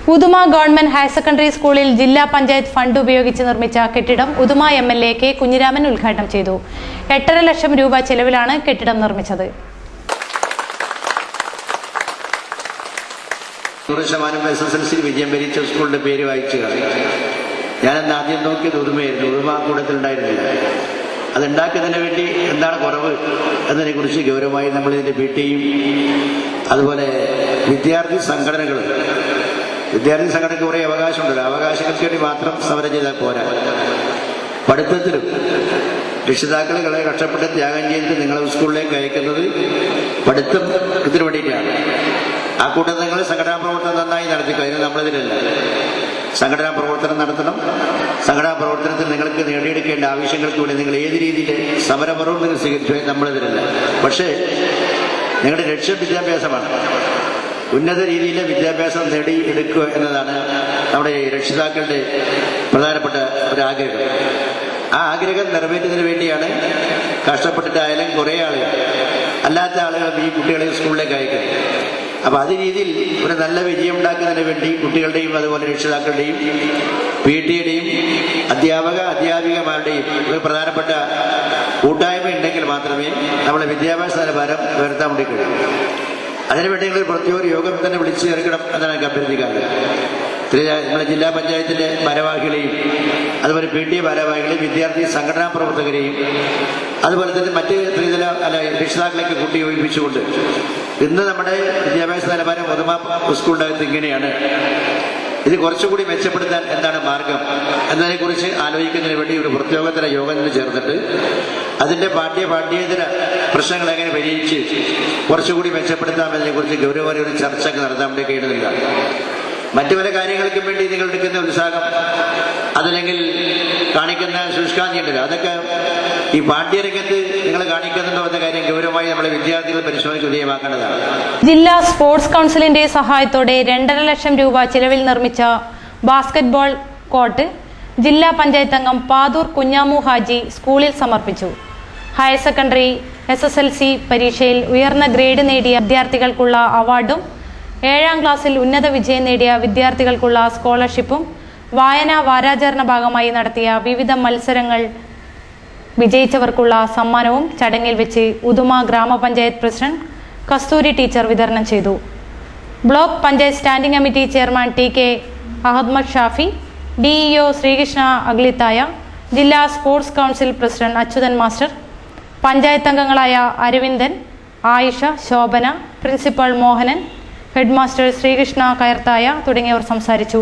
Uduma government higher secondary സ്കൂളിൽ ജില്ലാ panchayat fund ഉപയോഗിച്ച് നിർമ്മിച്ച കെട്ടിടം ഉദുമ എംഎൽഎ കെ കുഞ്ഞിരാമൻ ഉദ്ഘാടനം ചെയ്തു. 8.5 ലക്ഷം രൂപ ചെലവിലാണ് കെട്ടിടം നിർമ്മിച്ചത്. 100% SSLC വിജയം വരിച്ച സ്കൂളിന്റെ പേര് വായിച്ചു. ഞാനെന്ന് ആദ്യം നോക്കിയത് ഉദുമയായിരുന്നു. ഉദുമ കൂട്ടത്തിലുണ്ടായിരുന്നില്ല. അതുണ്ടാക്കുന്നതിന് വേണ്ടി എന്താണ് കുറവ് എന്നതിനെ കുറിച്ച് ഗൗരവമായി നമ്മളിതിന്റെ PTയും അതുപോലെ വിദ്യാർത്ഥി സംഘടനകളും കുറേ അവകാശമുണ്ടല്ലോ. അവകാശങ്ങൾക്ക് വേണ്ടി മാത്രം സമരം ചെയ്താൽ പോരാ. പഠിത്തത്തിലും രക്ഷിതാക്കളെ കഷ്ടപ്പെട്ട് ത്യാഗം ചെയ്തിട്ട് നിങ്ങളെ സ്കൂളിലേക്ക് അയക്കുന്നത് പഠിത്തത്തിന് വേണ്ടിയിട്ടാണ്. ആ കൂട്ടത്തിൽ നിങ്ങൾ സംഘടനാ പ്രവർത്തനം നന്നായി നടത്തിക്കുക. അതിന് നമ്മളിതിലല്ല. സംഘടനാ പ്രവർത്തനം നടത്തണം. സംഘടനാ പ്രവർത്തനത്തിൽ നിങ്ങൾക്ക് നേടിയെടുക്കേണ്ട ആവശ്യങ്ങൾക്ക് വേണ്ടി നിങ്ങൾ ഏത് രീതിയിൽ സമരപർവം നിങ്ങൾ സ്വീകരിച്ചു, നമ്മളിതിലല്ല. പക്ഷേ നിങ്ങളുടെ ലക്ഷ്യം വിദ്യാഭ്യാസമാണ്. ഉന്നത രീതിയിലെ വിദ്യാഭ്യാസം നേടിയെടുക്കുക എന്നതാണ് നമ്മുടെ രക്ഷിതാക്കളുടെ പ്രധാനപ്പെട്ട ഒരു ആഗ്രഹം. ആ ആഗ്രഹം നിറവേറ്റുന്നതിന് വേണ്ടിയാണ് കഷ്ടപ്പെട്ടിട്ടായാലും കുറേ ആളുകൾ അല്ലാത്ത ആളുകൾ ഈ കുട്ടികളെ സ്കൂളിലേക്ക് അയക്കുന്നത്. അപ്പൊ അത് രീതിയിൽ ഒരു നല്ല വിജയം ഉണ്ടാക്കുന്നതിന് വേണ്ടി കുട്ടികളുടെയും അതുപോലെ രക്ഷിതാക്കളുടെയും PTയുടെയും അധ്യാപികമാരുടെയും ഒരു പ്രധാനപ്പെട്ട കൂട്ടായ്മ ഉണ്ടെങ്കിൽ മാത്രമേ നമ്മളെ വിദ്യാഭ്യാസ നിലവാരം ഉയർത്താൻ വേണ്ടി കഴിയൂ. അതിനുവേണ്ടി ഒരു പ്രത്യേക യോഗം തന്നെ വിളിച്ചു ചേർക്കണം എന്നാണ് എനിക്ക് അഭ്യർത്ഥിക്കാറ്. നമ്മുടെ ജില്ലാ പഞ്ചായത്തിന്റെ ഭാരവാഹികളെയും അതുപോലെ PTA ഭാരവാഹികളെയും വിദ്യാർത്ഥി സംഘടനാ പ്രവർത്തകരെയും അതുപോലെ തന്നെ മറ്റ് ത്രിതല രക്ഷിതാക്കളൊക്കെ കൂട്ടിയോജിപ്പിച്ചുകൊണ്ട് ഇന്ന് നമ്മുടെ വിദ്യാഭ്യാസ നിലവാരം ഉദുമ സ്കൂളിൻ്റെ അകത്ത് ഇങ്ങനെയാണ്, ഇത് കുറച്ചുകൂടി മെച്ചപ്പെടുത്താൻ എന്താണ് മാർഗം എന്നതിനെക്കുറിച്ച് ആലോചിക്കുന്നതിന് വേണ്ടി ഒരു പ്രത്യേകതര യോഗത്തിൽ ചേർന്നിട്ട് അതിൻ്റെ പാഠ്യേതര പ്രശ്നങ്ങൾ എങ്ങനെ പരിഹരിച്ച് കുറച്ചുകൂടി മെച്ചപ്പെടുത്താം എന്നതിനെക്കുറിച്ച് ഗൗരവമായ ഒരു ചർച്ച നടത്താൻ വേണ്ടി കഴിയുന്നില്ല. മറ്റു പല കാര്യങ്ങൾക്കും വേണ്ടി നിങ്ങൾ എടുക്കുന്ന ഉത്സാഹം അതല്ലെങ്കിൽ കാണിക്കുന്ന ശുഷ്കാന്തി ഉണ്ടല്ലോ, അതൊക്കെ ഈ പാഠ്യരംഗത്ത് നിങ്ങൾ കാണിക്കുന്നുണ്ടോ എന്ന കാര്യം ഗൗരവമായി നമ്മളെ വിദ്യാർത്ഥികൾ പരിശോധനയ്ക്ക് വിധേയമാക്കേണ്ടതാണ്. ജില്ലാ സ്പോർട്സ് കൗൺസിലിന്റെ സഹായത്തോടെ 2.5 ലക്ഷം രൂപ ചിലവിൽ നിർമ്മിച്ച ബാസ്കറ്റ്ബോൾ കോർട്ട് ജില്ലാ പഞ്ചായത്ത് അംഗം പാതൂർ കുഞ്ഞാമു ഹാജി സ്കൂളിൽ സമർപ്പിച്ചു. ഹയർ സെക്കൻഡറി SSLC പരീക്ഷയിൽ ഉയർന്ന ഗ്രേഡ് നേടിയ വിദ്യാർത്ഥികൾക്കുള്ള അവാർഡും 7ാം ക്ലാസ്സിൽ ഉന്നത വിജയം നേടിയ വിദ്യാർത്ഥികൾക്കുള്ള സ്കോളർഷിപ്പും വായനാ വാരാചരണ ഭാഗമായി നടത്തിയ വിവിധ മത്സരങ്ങൾ വിജയിച്ചവർക്കുള്ള സമ്മാനവും ചടങ്ങിൽ വെച്ച് ഉദുമ ഗ്രാമപഞ്ചായത്ത് പ്രസിഡന്റ് കസ്തൂരി ടീച്ചർ വിതരണം ചെയ്തു. Block panchayat standing committee chairman TK Ahammed Shafi, DEO Sreekrishna അഗ്ലിത്തായ, ജില്ലാ sports council president Achuthan master, panchayat അംഗങ്ങളായ അരവിന്ദൻ, ആയിഷ, ശോഭന, പ്രിൻസിപ്പൽ മോഹനൻ, ഹെഡ്മാസ്റ്റർ ശ്രീകൃഷ്ണ കയർത്തായ തുടങ്ങിയവർ സംസാരിച്ചു.